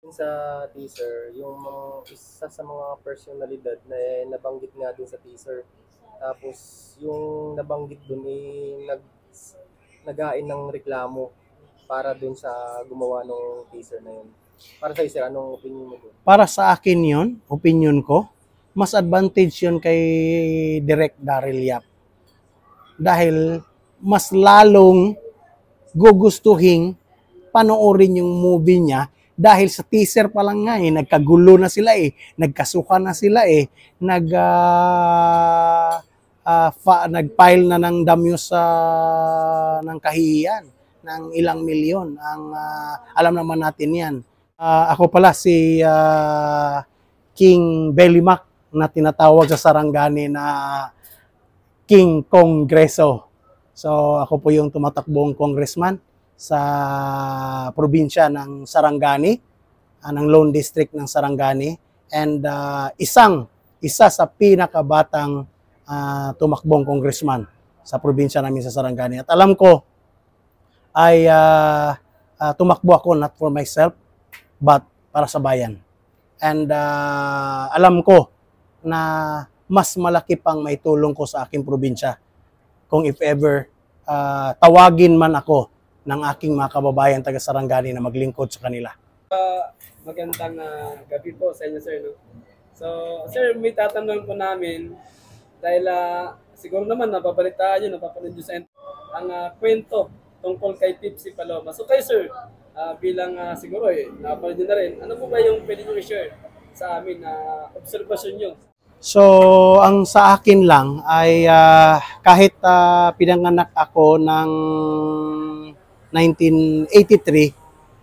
Sa teaser, yung isa sa mga personalidad na nabanggit nga dun sa teaser. Tapos yung nabanggit dun nagain ng reklamo para dun sa gumawa ng teaser na yun. Para sa sir, anong opinion mo dun? Para sa akin yon, opinion ko, mas advantage yun kay Direk Daryl Yap. Dahil mas lalong gugustuhin panoorin yung movie niya dahil sa teaser pa lang nga nagkagulo na sila nagkasuka na sila nagfile na ng damyos sa ng kahihiyan ng ilang milyon. Alam naman natin yan. Ako pala si King Belimac na tinatawag sa Sarangani na King Kongreso. So ako po yung tumatakbong congressman sa probinsya ng Sarangani, ng Lone District ng Sarangani, and isa sa pinakabatang tumakbong congressman sa probinsya namin sa Sarangani. At alam ko ay tumakbo ako not for myself but para sa bayan. And alam ko na mas malaki pang may tulong ko sa aking probinsya kung if ever tawagin man ako ng aking mga kababayan taga Sarangani na maglingkod sa kanila. Magandang gabi po sa inyo, sir. No? So, sir, may tatanong po namin dahil siguro naman napapalitaan nyo, napapanood nyo sa ang kwento tungkol kay Pepsi Paloma. So kayo, sir, bilang siguro napapanood nyo na rin, ano po ba yung pwede nyo i-share sa amin na obserbasyon nyo? So, ang sa akin lang ay kahit pinanganak ako ng 1983,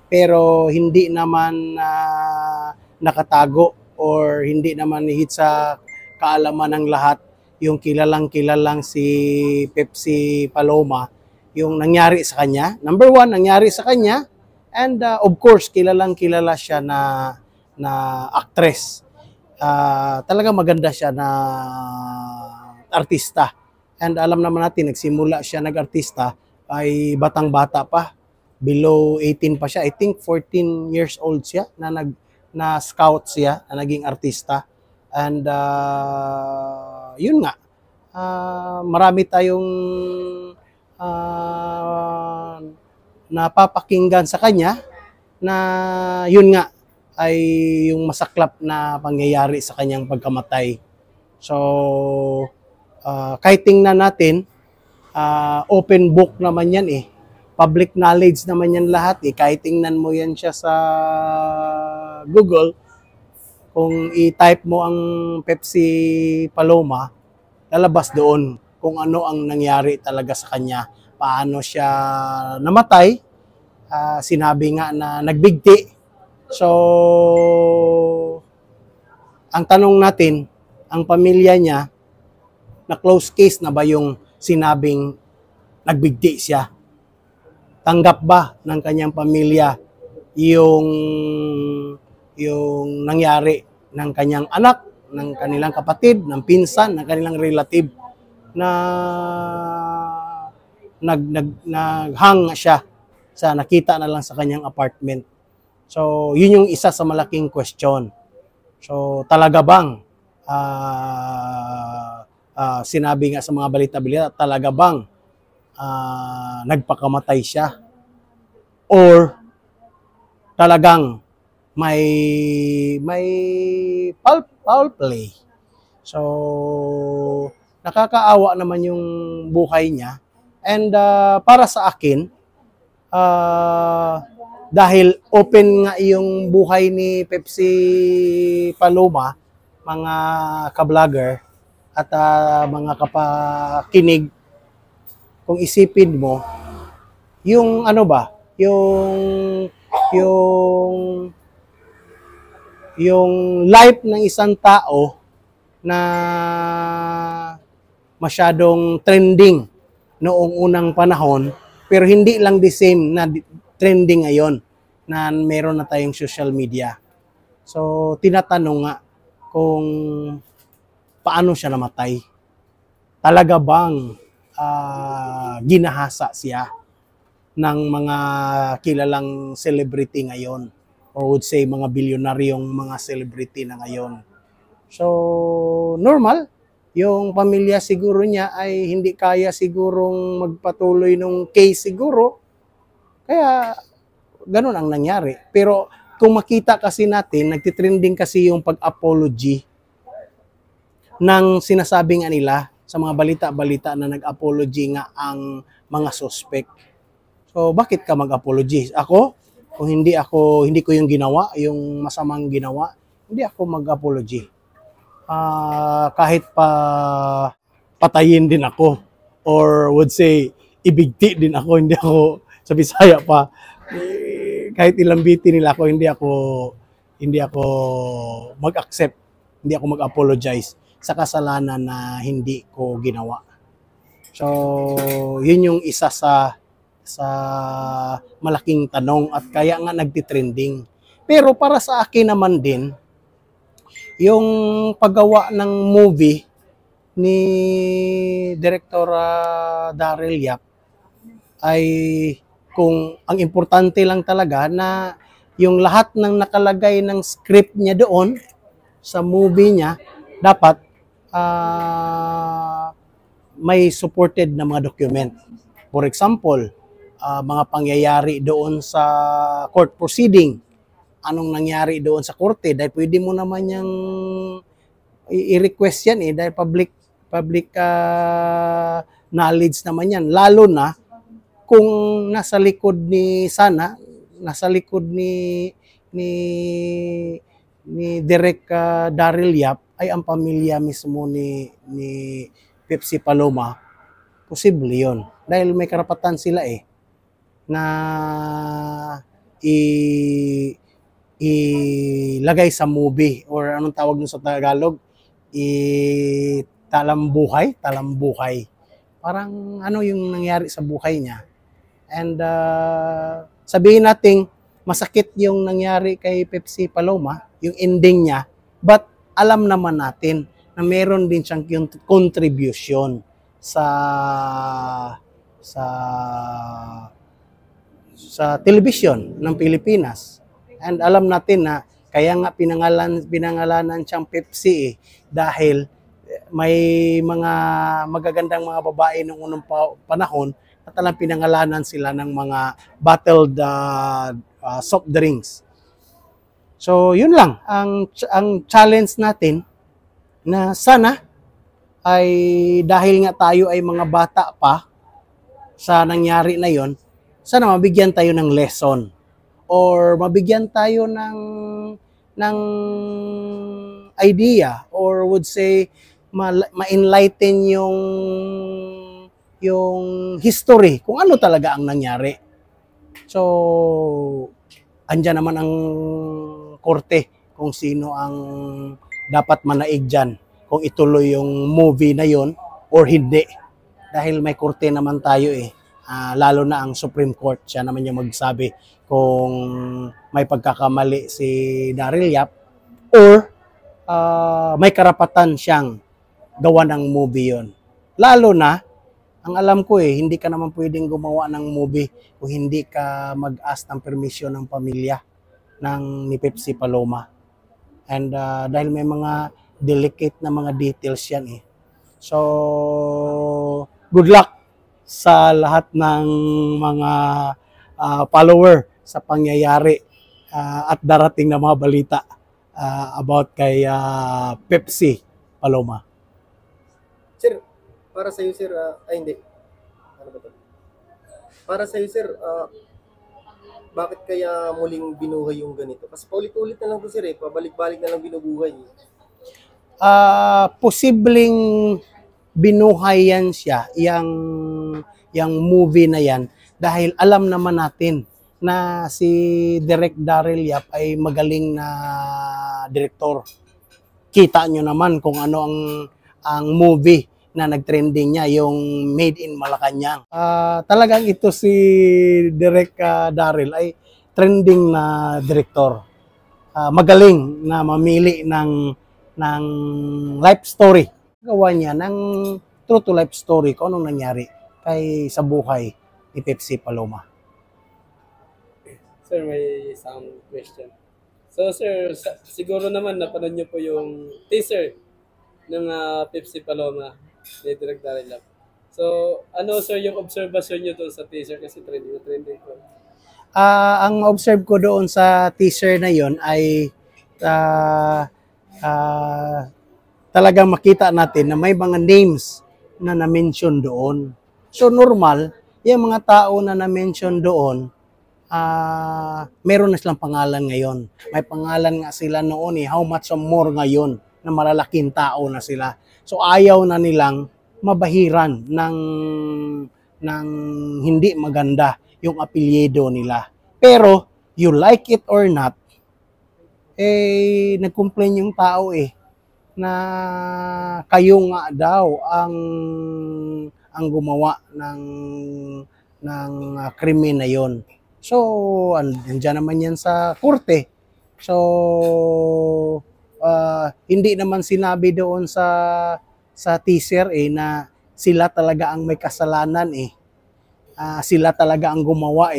pero hindi naman nakatago or hindi naman hit sa kaalaman ng lahat yung kilalang si Pepsi Paloma, yung nangyari sa kanya. Number one, nangyari sa kanya, and of course, kilala siya na actress. Talaga maganda siya na artista. And alam naman natin, nagsimula siya nag-artista ay batang-bata pa. Below 18 pa siya. I think 14 years old siya na scout siya, na naging artista. And yun nga, marami tayong napapakinggan sa kanya na yun nga ay yung masaklap na pangyayari sa kanyang pagkamatay. So, kahit tingnan natin, open book naman yan Public knowledge naman yan lahat Kahit tingnan mo yan siya sa Google, kung i-type mo ang Pepsi Paloma, lalabas doon kung ano ang nangyari talaga sa kanya. Paano siya namatay, sinabi nga na nagbigti. So, ang tanong natin, ang pamilya niya, na close case na ba yung sinabing nagbigti siya? Tanggap ba ng kanyang pamilya yung nangyari ng kanyang anak, ng kanilang kapatid, ng pinsan, ng kanilang relative na naghang siya sa nakita na lang sa kanyang apartment. So, yun yung isa sa malaking question. So, talaga bang sinabi nga sa mga balita-balita, talaga bang nagpakamatay siya? Or talagang may foul play? So, nakakaawa naman yung buhay niya. And para sa akin, dahil open nga yung buhay ni Pepsi Paloma, mga ka-vlogger at mga kapakinig, kung isipin mo, yung ano ba, yung life ng isang tao na masyadong trending noong unang panahon, pero hindi lang the same na trending ngayon na meron na tayong social media. So, tinatanong nga kung paano siya namatay. Talaga bang ginahasa siya ng mga kilalang celebrity ngayon? or would say mga bilyonaryong mga celebrity na ngayon. So, normal, yung pamilya siguro niya ay hindi kaya sigurong magpatuloy nung case siguro. Kaya, ganun ang nangyari. Pero, kung makita kasi natin, nagtitrending kasi yung pag-apology ng sinasabi nga nila sa mga balita-balita na nag-apology nga ang mga suspect. So, bakit ka mag-apology? Ako, kung hindi ko yung ginawa, yung masamang ginawa, hindi ako mag-apology. Kahit pa patayin din ako or would say ibigti din ako, hindi ako sa Bisaya pa. Kahit ilang biti nila ako, hindi ako mag-accept, hindi ako mag-apologize sa kasalanan na hindi ko ginawa. So, yun yung isa sa malaking tanong at kaya nga nagtitrending. Pero para sa akin naman din, yung paggawa ng movie ni Director Daryl Yap ay kung ang importante lang talaga na yung lahat ng nakalagay ng script niya doon sa movie niya, dapat may supported na mga document. For example, mga pangyayari doon sa court proceeding, anong nangyari doon sa korte, dahil pwede mo naman yung i-request yan dahil public knowledge naman yan, lalo na kung nasa likod ni Direk Daryl Yap ay ang pamilya mismo ni Pepsi Paloma. Posible yun dahil may karapatan sila na ilagay sa movie or anong tawag nun sa Tagalog, talambuhay. Parang ano yung nangyari sa buhay niya. And sabihin natin, masakit yung nangyari kay Pepsi Paloma, yung ending niya, but alam naman natin na meron din siyang contribution sa television ng Pilipinas. And alam natin na kaya nga pinangalanan siyang Pepsi dahil may mga magagandang mga babae noong unang panahon at alam pinangalanan sila ng mga bottled soft drinks. So yun lang ang challenge natin na sana ay dahil nga tayo ay mga bata pa sa nangyari na yon, sana mabigyan tayo ng lesson or mabigyan tayo ng idea or would say ma-enlighten yung history kung ano talaga ang nangyari. So andyan naman ang korte kung sino ang dapat manaig dyan, kung ituloy yung movie na yon or hindi. Dahil may korte naman tayo lalo na ang Supreme Court, siya naman yung magsabi kung may pagkakamali si Daryl Yap or may karapatan siyang gawa ng movie yon. Lalo na, ang alam ko hindi ka naman pwedeng gumawa ng movie kung hindi ka mag-ask ng permission ng pamilya ni Pepsi Paloma. And dahil may mga delicate na mga details yan So, good luck sa lahat ng mga follower sa pangyayari at darating na mga balita about kay Pepsi Paloma. Sir, para sa iyo sir, hindi. Ano ba 'to? Para sa iyo sir, bakit kaya muling binuhay yung ganito? Kasi paulit-ulit na lang po sir pabalik-balik na lang binubuhay. Posibleng binuhay yan siya, yung movie na yan, dahil alam naman natin na si Direk Daryl Yap ay magaling na direktor. Kita nyo naman kung ano ang movie na nagtrending niya, yung Made in Malacanang. Talagang ito si Direk Daryl ay trending na direktor. Magaling na mamili ng life story. Gawa niya ng true to life story kung anong nangyari sa buhay ni Pepsi Paloma. Sir, may isang question. So sir, siguro naman napanood niyo po yung teaser ng Pepsi Paloma ni Direk Daryl Yap. So, ano sir yung observation niyo doon sa teaser kasi trending na trending po. Ang observe ko doon sa teaser na yon ay ah, ah, talagang makita natin na may mga names na na-mention doon. So normal, yung mga tao na na-mention doon, meron na silang pangalan ngayon. May pangalan nga sila noon how much more ngayon na malalaking tao na sila. So ayaw na nilang mabahiran ng hindi maganda yung apelyido nila. Pero you like it or not, nag-complain yung tao na kayo nga daw ang gumawa ng krimen na yon. So, andyan naman yan sa korte. So, hindi naman sinabi doon sa teaser na sila talaga ang may kasalanan sila talaga ang gumawa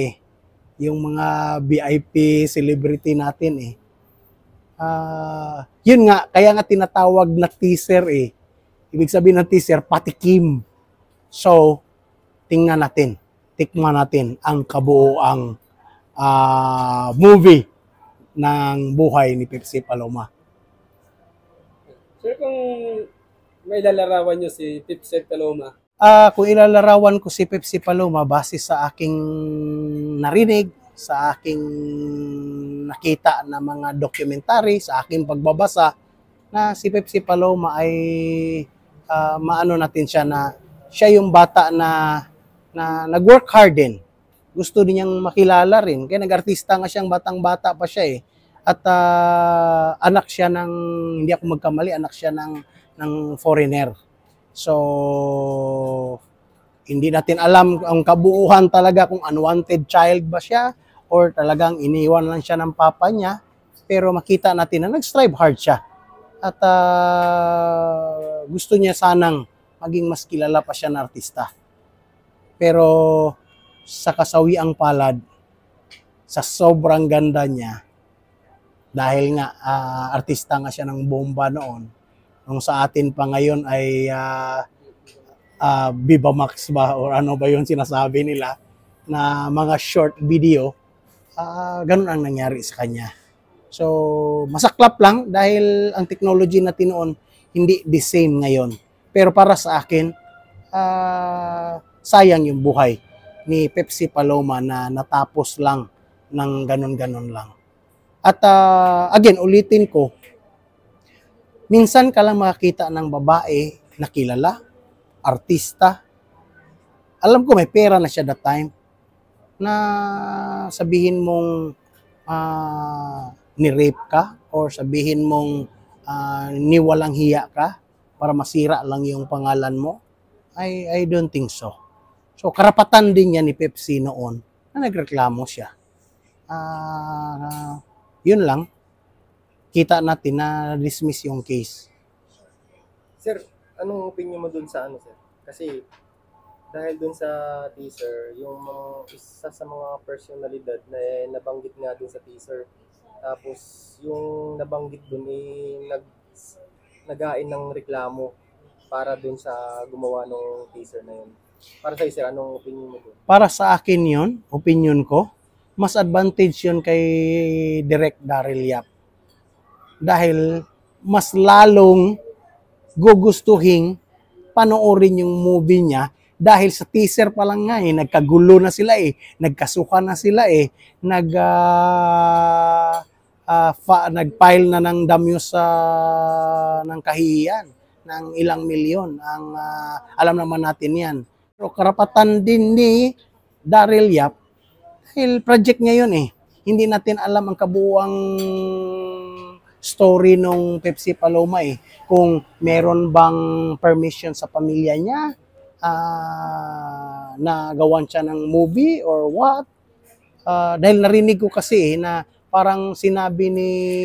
yung mga VIP celebrity natin yun nga, kaya nga tinatawag na teaser Ibig sabihin ng teaser, patikim. So, tingnan natin, tikman natin ang kabuuang movie ng buhay ni Pepsi Paloma. Sir, kung may lalarawan niyo si Pepsi Paloma, Kung ilalarawan ko si Pepsi Paloma base sa aking narinig, sa aking nakita na mga documentary, sa aking pagbabasa, na si Pepsi Paloma ay maano natin siya na siya yung bata na nag-work hard din. Gusto din niyang makilala rin. Kaya nag-artista nga siyang batang-bata pa siya At anak siya ng, hindi ako magkamali, anak siya ng foreigner. So, hindi natin alam ang kabuuhan talaga kung unwanted child ba siya or talagang iniwan lang siya ng papa niya. Pero makita natin na nag-strive hard siya. At gusto niya sanang maging mas kilala pa siya na artista. Pero sa kasawiang palad, sa sobrang ganda niya, dahil nga artista nga siya ng bomba noon, nung sa atin pa ngayon ay Viva Max ba or ano ba yung sinasabi nila na mga short video, ganun ang nangyari sa kanya. So, masaklap lang dahil ang technology natin noon hindi the same ngayon. Pero para sa akin, sayang yung buhay ni Pepsi Paloma na natapos lang ng ganun-ganun lang. At again, ulitin ko, minsan ka lang makakita ng babae na kilala, artista. Alam ko may pera na siya that time na sabihin mong ni-rape ka or sabihin mong niwalang hiya ka para masira lang yung pangalan mo. I don't think so. So karapatan din niya ni Pepsi noon na nagreklamo siya. Yun lang. Kita natin na dismiss yung case. Sir, anong opinion mo dun sa ano, sir? Kasi dahil dun sa teaser, yung isa sa mga personalidad na nabanggit nga dun sa teaser, tapos yung nabanggit dun nagain ng reklamo para dun sa gumawa ng teaser na yun. Para sa sir, anong opinion mo dun? Para sa akin yun, opinion ko, mas advantage yun kay Direk Daryl Yap. Dahil mas lalong gugustuhin panoorin yung movie niya dahil sa teaser pa lang nga nagkagulo na sila nagkasuka na sila nagfile na ng damyos ng kahihiyan ng ilang milyon. Alam naman natin yan. Pero karapatan din ni Daryl Yap dahil project niya yun Hindi natin alam ang kabuuang story nung Pepsi Paloma kung meron bang permission sa pamilya niya na gawan siya ng movie or what. Dahil narinig ko kasi na parang sinabi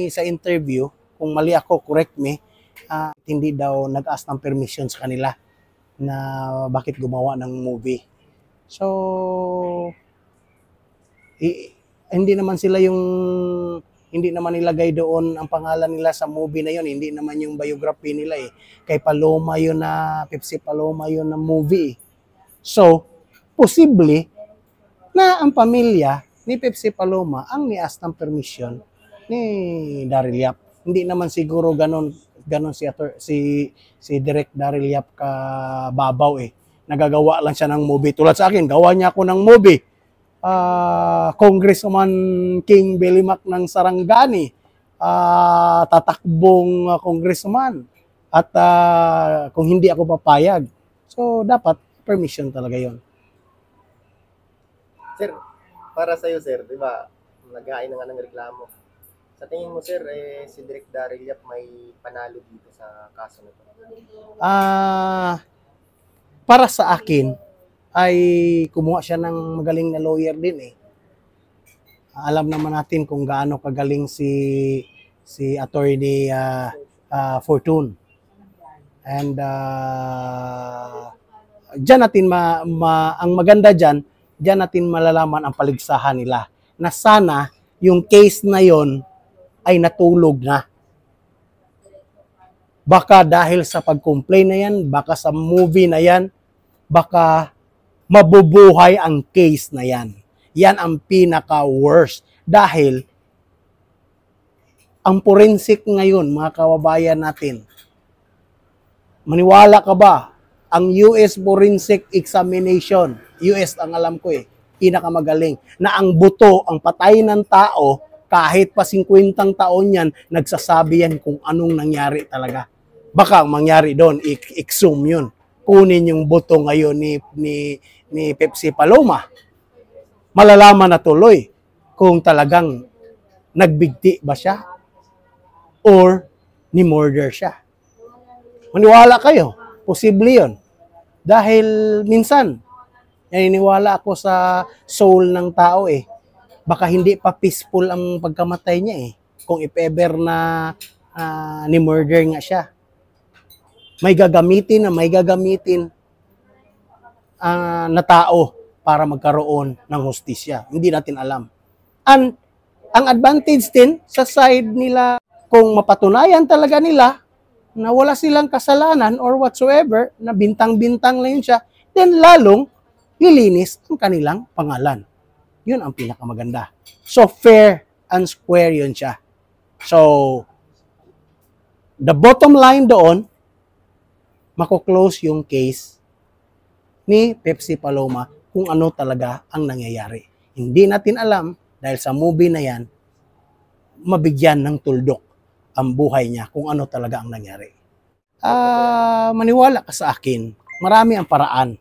sa interview, kung mali ako, correct me, hindi daw nag-ask ng permission sa kanila na bakit gumawa ng movie. So, hindi naman sila yung Hindi naman nilagay doon ang pangalan nila sa movie na yun. Hindi naman yung biography nila eh. Kay Paloma yun na, Pepsi Paloma yun na movie. So, posible na ang pamilya ni Pepsi Paloma ang nias ng permission ni Daryl Yap. Hindi naman siguro ganon si Direk Daryl Yap ka babaw eh. Nagagawa lang siya ng movie. Tulad sa akin, gawa niya ako ng movie. Congressman King Belimac ng Sarangani, tatakbong congressman. At kung hindi ako papayag, so dapat permission talaga yon. Sir, para sa'yo, sir, di ba, naghain na nga ng reklamo. Sa tingin mo, sir, si Direk Daryl Yap may panalo dito sa kaso na to? Para sa akin, ay kumuha siya ng magaling na lawyer din eh. Alam naman natin kung gaano kagaling si attorney Fortune. And diyan natin ang maganda diyan natin malalaman ang paligsahan nila. Na sana yung case na yon ay natulog na. Baka dahil sa pag-complain na yan, baka sa movie na yan, baka mabubuhay ang case na yan. Yan ang pinaka-worst. Dahil, ang forensic ngayon, mga kababayan natin, maniwala ka ba, ang US forensic examination, US ang alam ko eh, pinakamagaling, na ang buto, ang patay ng tao, kahit pa 50 taon yan, nagsasabi yan kung anong nangyari talaga. Baka ang mangyari doon, i-exhume yun. Kunin yung buto ngayon ni Pepsi Paloma. Malalaman na tuloy kung talagang nagbigti ba siya or ni-murder siya. Maniwala kayo, posible yun. Dahil minsan, naniniwala ako sa soul ng tao eh. Baka hindi pa peaceful ang pagkamatay niya eh. Kung if ever na ni-murder nga siya. May gagamitin na tao para magkaroon ng hustisya. Hindi natin alam. And ang advantage din sa side nila, kung mapatunayan talaga nila na wala silang kasalanan or whatsoever, na bintang-bintang lang yun siya, then lalong lilinis ang kanilang pangalan. Yun ang pinakamaganda. So, fair and square yun siya. So, the bottom line doon, mako-close yung case ni Pepsi Paloma kung ano talaga ang nangyayari. Hindi natin alam dahil sa movie na yan, mabigyan ng tuldok ang buhay niya kung ano talaga ang nangyari. Maniwala ka sa akin, marami ang paraan.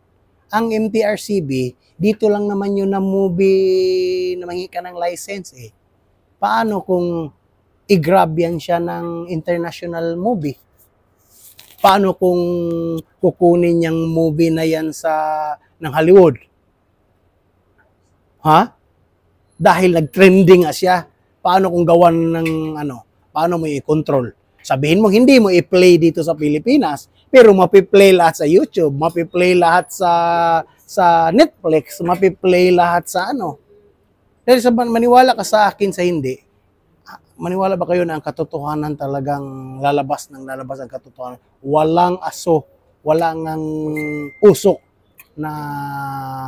Ang MTRCB, dito lang naman yun na movie na mangi ka ng license eh. Paano kung i-grab yan siya ng international movie? Paano kung kukunin yung movie na yan ng Hollywood? Ha? Dahil nag-trending nga siya. Paano kung gawan ng paano mo i-control? Sabihin mo, hindi mo i-play dito sa Pilipinas, pero mapi-play lahat sa YouTube, mapi-play lahat sa Netflix, mapi-play lahat sa Dahil maniwala ka sa akin sa hindi, maniwala ba kayo na ang katotohanan talagang lalabas ang katotohanan? Walang aso, walang ang usok na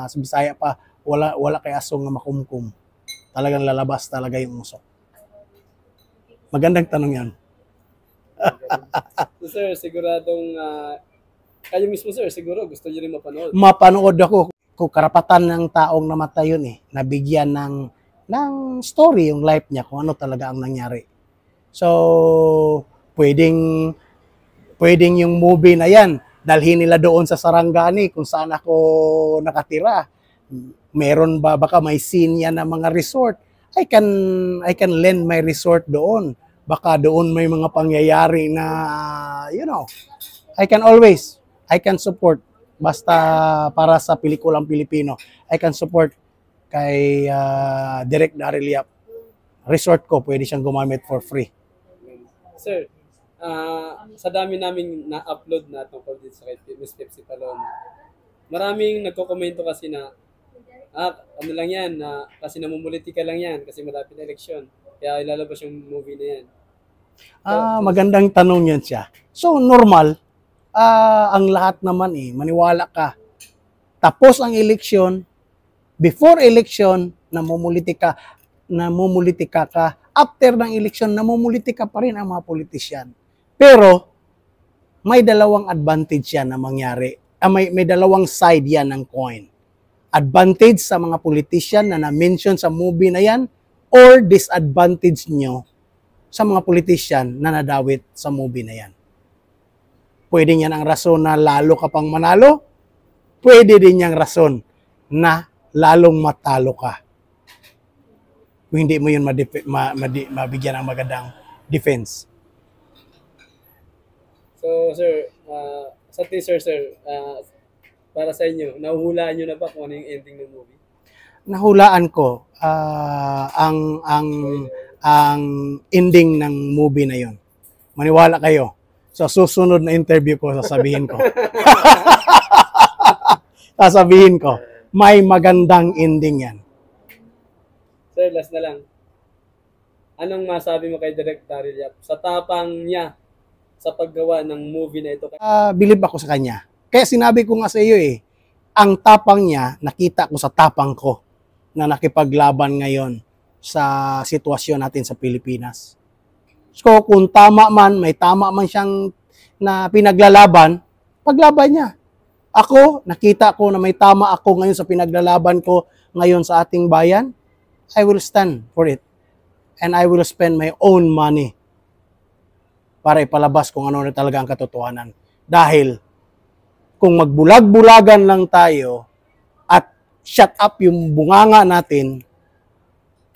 sa Bisaya pa, wala kay aso nga makumkum. Talagang lalabas talaga yung usok. Magandang tanong yan. So, sir, siguradong kayo mismo, sir, siguro gusto niyo rin mapanood. Mapanood ako kung karapatan ng taong namatay yun eh, nabigyan ng story yung life niya kung ano talaga ang nangyari. So, pwedeng yung movie na yan, dalhin nila doon sa Sarangani kung saan ako nakatira. Meron ba, baka may scene yan ng mga resort. I can lend my resort doon. Baka doon may mga pangyayari na, I can support. Basta para sa pelikulang Pilipino, I can support kay Direk Daryl Yap. Resort ko, pwede siyang gumamit for free. Sir, sa dami naming na-upload na tungkol dito sa Miss Pepsi Paloma, maraming nagko-komento kasi na, ano lang yan, kasi namumulitika lang yan kasi malapit na eleksyon. Kaya ilalabas yung movie na yan. Magandang tanong yan siya. So, normal, ang lahat naman maniwala ka. Tapos ang eleksyon, before election, namumulitika ka. After ng eleksyon, namumulitika pa rin ang mga politisyan. Pero, may dalawang advantage yan na mangyari. May dalawang side yan ng coin. Advantage sa mga politician na na-mention sa movie na yan, or disadvantage nyo sa mga politician na nadawit sa movie na yan. Pwede yan ang rason na lalo ka pang manalo, pwede din yung rason na lalong matalo ka. Kung hindi mo yun mabigyan ng magandang defense. So, sir, sa teaser, sir, para sa inyo, nahuhulaan nyo na ba kung ano yung ending ng movie? Nahulaan ko ang ending ng movie na yon. Maniwala kayo. Sa susunod na interview ko, sasabihin ko. Sasabihin ko, may magandang ending yan. Sir, last na lang. Anong masabi mo kay Direk Daryl Yap sa tapang niya sa paggawa ng movie na ito? Believe ako sa kanya. Kaya sinabi ko nga sa iyo ang tapang niya, nakita ko sa tapang ko na nakipaglaban ngayon sa sitwasyon natin sa Pilipinas. So kung tama man, may tama man siyang na pinaglalaban, paglaban niya. Ako, nakita ko na may tama ako ngayon sa pinaglalaban ko ngayon sa ating bayan, I will stand for it. And I will spend my own money para ipalabas kung ano na talaga ang katotohanan. Dahil kung magbulag-bulagan lang tayo at shut up yung bunganga natin,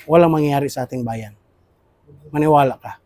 walang mangyayari sa ating bayan. Maniwala ka.